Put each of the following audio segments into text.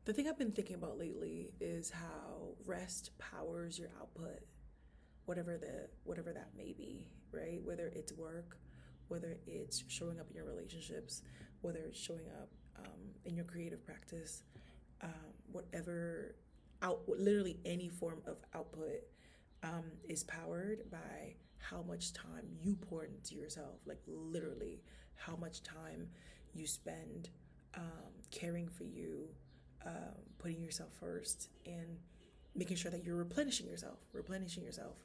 The thing I've been thinking about lately is how rest powers your output, whatever that may be, right? Whether it's work, whether it's showing up in your relationships, whether it's showing up in your creative practice, whatever literally any form of output is powered by how much time you pour into yourself. Like literally, how much time you spend caring for you, putting yourself first, and making sure that you're replenishing yourself. Replenishing yourself.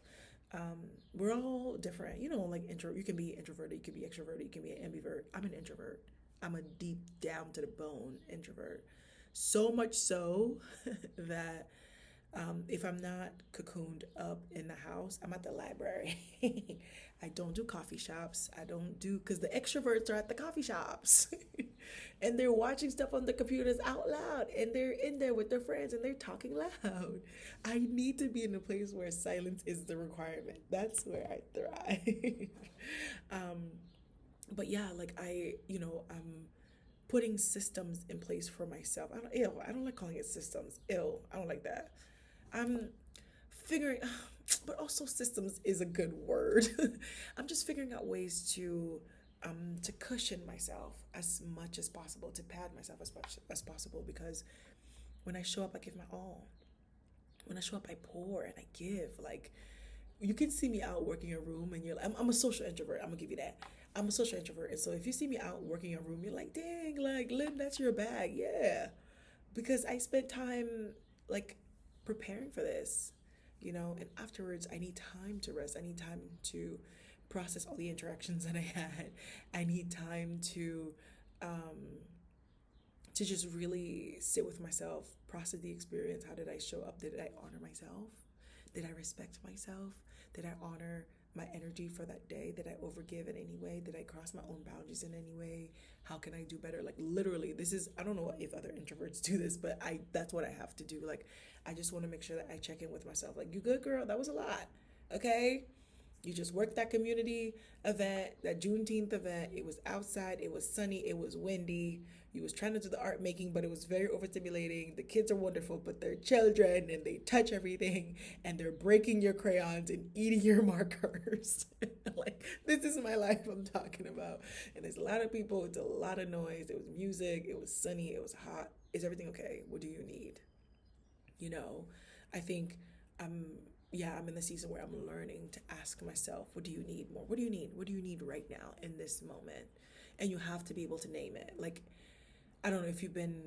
We're all different, like intro. You can be introverted, you can be extroverted, you can be an ambivert. I'm an introvert. I'm a deep down to the bone introvert. So much so that if I'm not cocooned up in the house, I'm at the library. I don't do coffee shops. I don't do, because the extroverts are at the coffee shops and they're watching stuff on the computers out loud and they're in there with their friends and they're talking loud. I need to be in a place where silence is the requirement. That's where I thrive. um, but yeah, like I'm putting systems in place for myself. I don't like calling it systems. Ill. I don't like that. I'm figuring but also systems is a good word. I'm just figuring out ways to cushion myself as much as possible, to pad myself as much as possible, because when I show up, I give my all. When I show up, I pour and I give. Like, you can see me out working a room and I'm a social introvert. I'm gonna give you that. I'm a social introvert. And so if you see me out working a room, you're like, dang, like, Lynn, that's your bag. Yeah. Because I spent time like preparing for this, and afterwards I need time to rest. I need time to process all the interactions that I had. I need time um to just really sit with myself, process the experience. How did I show up? Did I honor myself? Did I respect myself? Did I honor my energy for that day? Did I overgive in any way? Did I cross my own boundaries in any way? How can I do better? Like literally, this is, I don't know if other introverts do this, but I that's what I have to do. Like I just want to make sure that I check in with myself. Like, you good, girl? That was a lot. Okay? You just worked that community event, that Juneteenth event. It was outside, it was sunny, it was windy. You was trying to do the art making, but it was very overstimulating. The kids are wonderful, but they're children and they touch everything and they're breaking your crayons and eating your markers. Like, this is my life I'm talking about. And there's a lot of people, it's a lot of noise. It was music, it was sunny, it was hot. Is everything okay? What do you need? you know I think i'm I'm in the season where I'm learning to ask myself, what do you need more? What do you need? What do you need right now in this moment? And you have to be able to name it. Like, I don't know if you've been,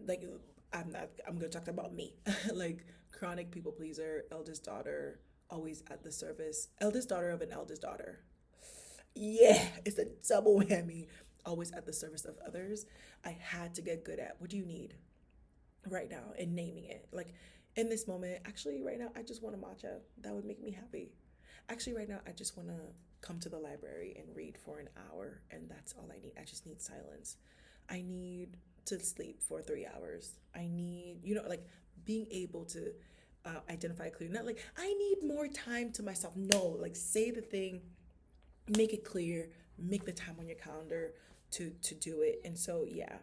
like, I'm gonna talk about me. Like, chronic people pleaser, eldest daughter, always at the service, eldest daughter of an eldest daughter. Yeah, it's a double whammy. Always at the service of others. I had to get good at, what do you need right now, and naming it. Like, in this moment, actually, right now, I just want a matcha. That would make me happy. Actually, right now, I just want to come to the library and read for an hour, and that's all I need. I just need silence. I need to sleep for 3 hours. I need, like, being able to identify clearly. Not like, I need more time to myself. No, like, say the thing, make it clear, make the time on your calendar to do it. And so, yeah,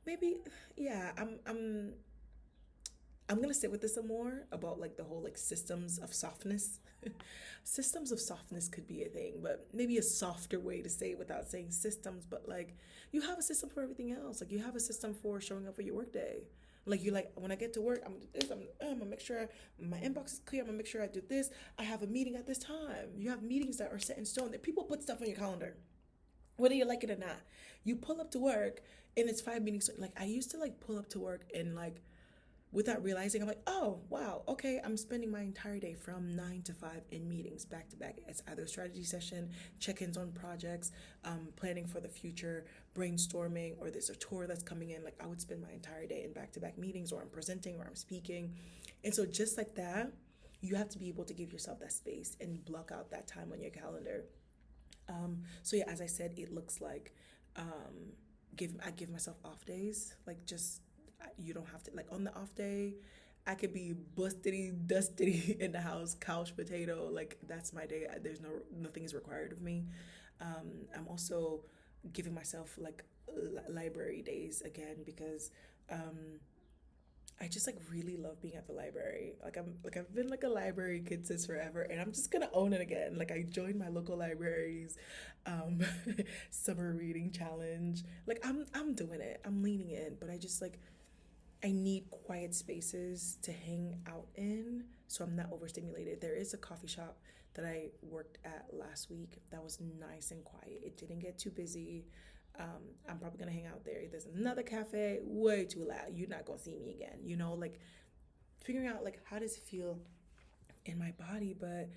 maybe, yeah, I'm gonna sit with this some more about, like, the whole, like, systems of softness. Systems of softness could be a thing, but maybe a softer way to say it without saying systems. But, like, you have a system for everything else. Like, you have a system for showing up for your workday. Like, you, like, when I get to work, I'm gonna do this. I'm gonna make sure my inbox is clear. I'm gonna make sure I do this. I have a meeting at this time. You have meetings that are set in stone. That people put stuff on your calendar, whether you like it or not. You pull up to work and it's 5 meetings. Like, I used to, like, pull up to work and, like, without realizing, I'm like, oh, wow, okay, I'm spending my entire day from 9 to 5 in meetings back to back. It's either a strategy session, check ins on projects, planning for the future, brainstorming, or there's a tour that's coming in. Like, I would spend my entire day in back to back meetings, or I'm presenting, or I'm speaking. And so, just like that, you have to be able to give yourself that space and block out that time on your calendar. So yeah, as I said, it looks like I give myself off days. Like, just, you don't have to, like, on the off day, I could be bustity dustity in the house, couch potato. Like, that's my day. There's nothing is required of me. I'm also giving myself, like, library days again, because I just like really love being at the library. I've been like a library kid since forever, and I'm just gonna own it again. Like I joined my local libraries um summer reading challenge. Like I'm doing it. I'm leaning in, but I just like I need quiet spaces to hang out in so I'm not overstimulated. There is a coffee shop that I worked at last week that was nice and quiet. It didn't get too busy. I'm probably gonna hang out there. There's another cafe, way too loud. You're not gonna see me again. Like figuring out like how does it feel in my body, but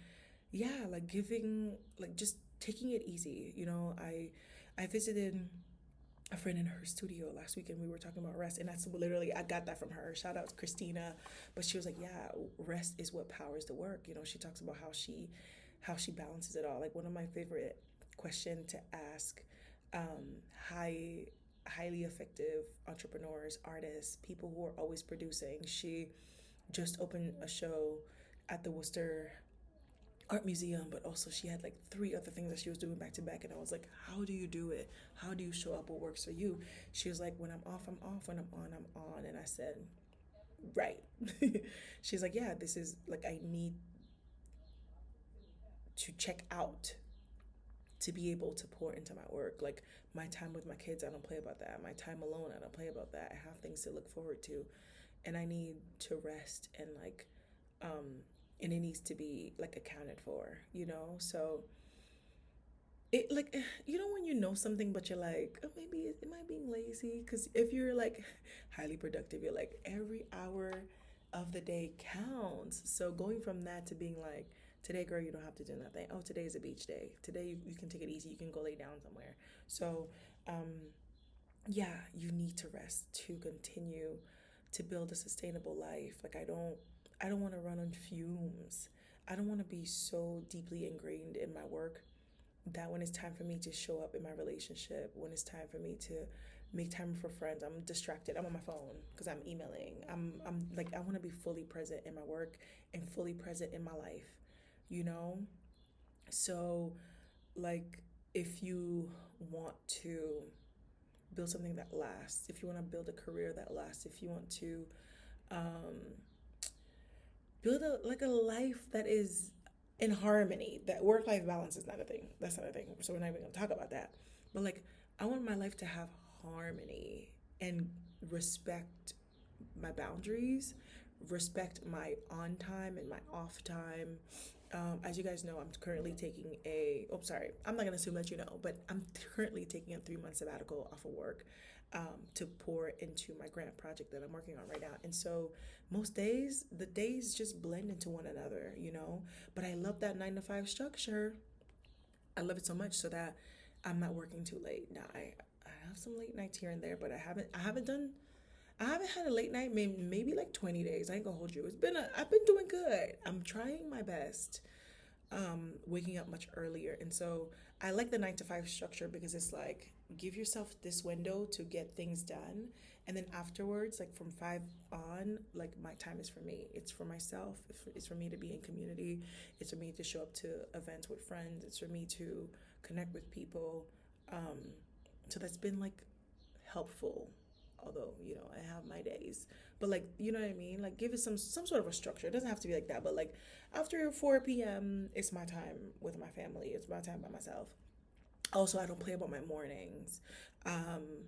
yeah, like giving like just taking it easy. I visited a friend in her studio last week and we were talking about rest, and that's literally I got that from her. Shout out to Christina. But she was like, yeah, rest is what powers the work. She talks about how she balances it all. Like one of my favorite question to ask high highly effective entrepreneurs, artists, people who are always producing. She just opened a show at the Worcester Art Museum, but also she had like three other things that she was doing back to back. And I was like, how do you do it? How do you show up? What works for you? She was like, when I'm off, I'm off. When I'm on, I'm on. And I said, right. She's like, yeah, this is like, I need to check out to be able to pour into my work. Like my time with my kids, I don't play about that. My time alone, I don't play about that. I have things to look forward to, and I need to rest and like, and it needs to be like accounted for. So it like when you know something but you're like, oh, maybe am I being lazy? Because if you're like highly productive, you're like every hour of the day counts. So going from that to being like, today girl, you don't have to do nothing. Oh, today is a beach day. Today you can take it easy, you can go lay down somewhere. So yeah, you need to rest to continue to build a sustainable life. Like I don't want to run on fumes. I don't want to be so deeply ingrained in my work that when it's time for me to show up in my relationship, when it's time for me to make time for friends, I'm distracted. I'm on my phone because I'm emailing. I'm like I want to be fully present in my work and fully present in my life, you know? So like if you want to build something that lasts, if you want to build a career that lasts, if you want to um build a life that is in harmony. That work life balance is not a thing. That's not a thing. So we're not even gonna talk about that. But like I want my life to have harmony and respect my boundaries, respect my on time and my off time. As you guys know, I'm currently taking sorry, I'm not gonna assume that you know, but I'm currently taking a 3 month sabbatical off of work to pour into my grant project that I'm working on right now. And so most days, the days just blend into one another. But I love that 9 to 5 structure. I love it so much so that I'm not working too late. Now I have some late nights here and there, but I haven't had a late night maybe like 20 days. I ain't gonna hold you. I've been doing good. I'm trying my best. Waking up much earlier. And so I like the 9 to 5 structure because it's like give yourself this window to get things done. And then afterwards, like from 5 on, like my time is for me. It's for myself. It's for me to be in community. It's for me to show up to events with friends. It's for me to connect with people. So that's been like helpful. Although, I have my days. But like, you know what I mean? Like give it some sort of a structure. It doesn't have to be like that, but like after 4 p.m., it's my time with my family. It's my time by myself. Also, I don't play about my mornings. Um,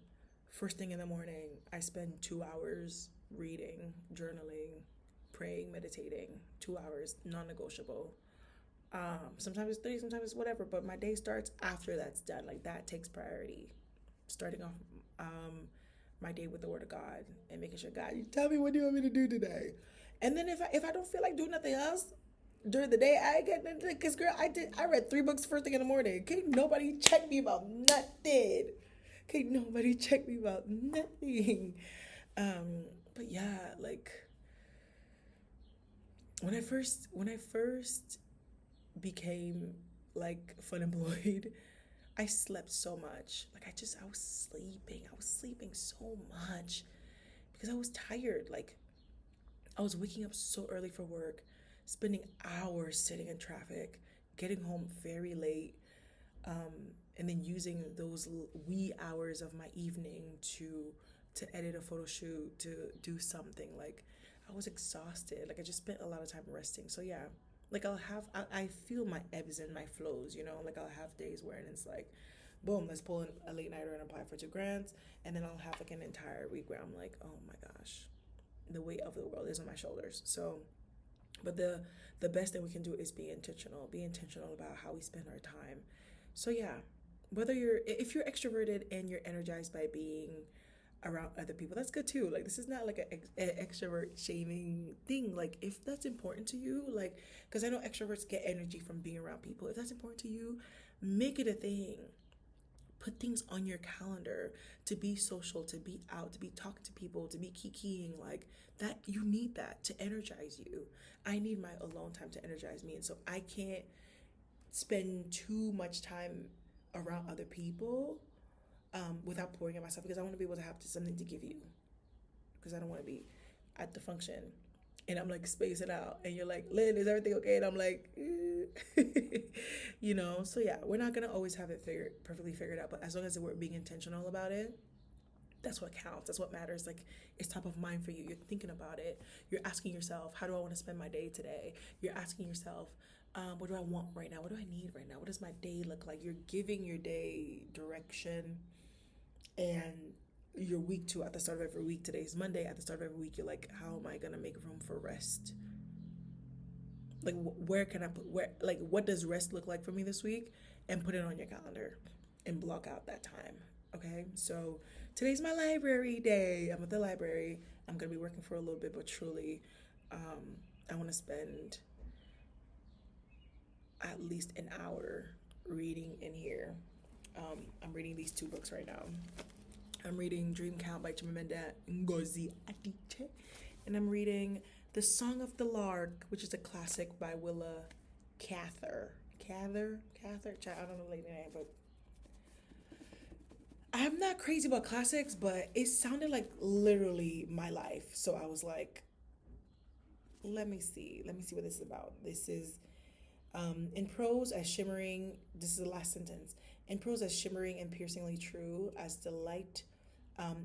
First thing in the morning, I spend 2 hours reading, journaling, praying, meditating. 2 hours, non-negotiable. Sometimes it's three, sometimes it's whatever. But my day starts after that's done. Like that takes priority. Starting off my day with the Word of God and making sure, God, you tell me what do you want me to do today. And then if I don't feel like doing nothing else, during the day, I get because girl, I read 3 books first thing in the morning. Can't nobody check me about nothing. Can't nobody check me about nothing. But yeah, like when I first became like fun employed, I slept so much. Like I was sleeping. I was sleeping so much because I was tired. Like I was waking up so early for work, spending hours sitting in traffic, getting home very late, and then using those wee hours of my evening to to edit a photo shoot, to do something. Like I was exhausted. Like I just spent a lot of time resting. So yeah, like I feel my ebbs and my flows, you know, like I'll have days where it's like, boom, let's pull in a late nighter and apply for 2 grants. And then I'll have like an entire week where I'm like, oh my gosh, the weight of the world is on my shoulders. So, but the best thing we can do is be intentional about how we spend our time. So yeah, whether if you're extroverted and you're energized by being around other people, that's good too. Like this is not like an extrovert shaming thing. Like if that's important to you, like, because I know extroverts get energy from being around people. If that's important to you, make it a thing. Put things on your calendar to be social, to be out, to be talking to people, to be kikiing. Like that, you need that to energize you. I need my alone time to energize me, and so I can't spend too much time around other people without pouring in myself, because I want to be able to have something to give you, because I don't want to be at the function and I'm like spacing out and you're like, Lynn, is everything okay? And I'm like, you know. So yeah, we're not gonna always have it perfectly figured out, but as long as we're being intentional about it, that's what counts. That's what matters. Like it's top of mind for you. You're thinking about it. You're asking yourself, how do I want to spend my day today? You're asking yourself, what do I want right now? What do I need right now? What does my day look like? You're giving your day direction and your week too. At the start of every week, today's Monday, at the start of every week, you're like, how am I gonna make room for rest? Like where can I put, where, like what does rest look like for me this week, and put it on your calendar and block out that time. Okay, so today's my library day. I'm at the library. I'm gonna be working for a little bit, but truly, I want to spend at least an hour reading in here. I'm reading these 2 books right now. I'm reading Dream Count by Chimamanda Ngozi Adichie, and I'm reading The Song of the Lark, which is a classic by Willa Cather. Cather? I don't know the lady name, but I'm not crazy about classics, but it sounded like literally my life. So I was like, let me see what this is about. This is in prose as shimmering, this is the last sentence. In prose as shimmering and piercingly true as the light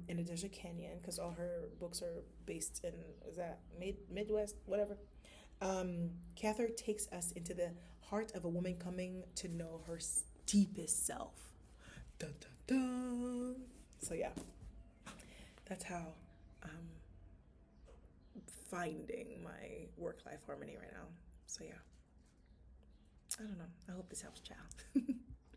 in a desert canyon, because all her books are based in, is that Midwest, whatever. Cather takes us into the heart of a woman coming to know her deepest self. Dun, dun, dun. So yeah, that's how I'm finding my work-life harmony right now. So yeah, I don't know. I hope this helps, child.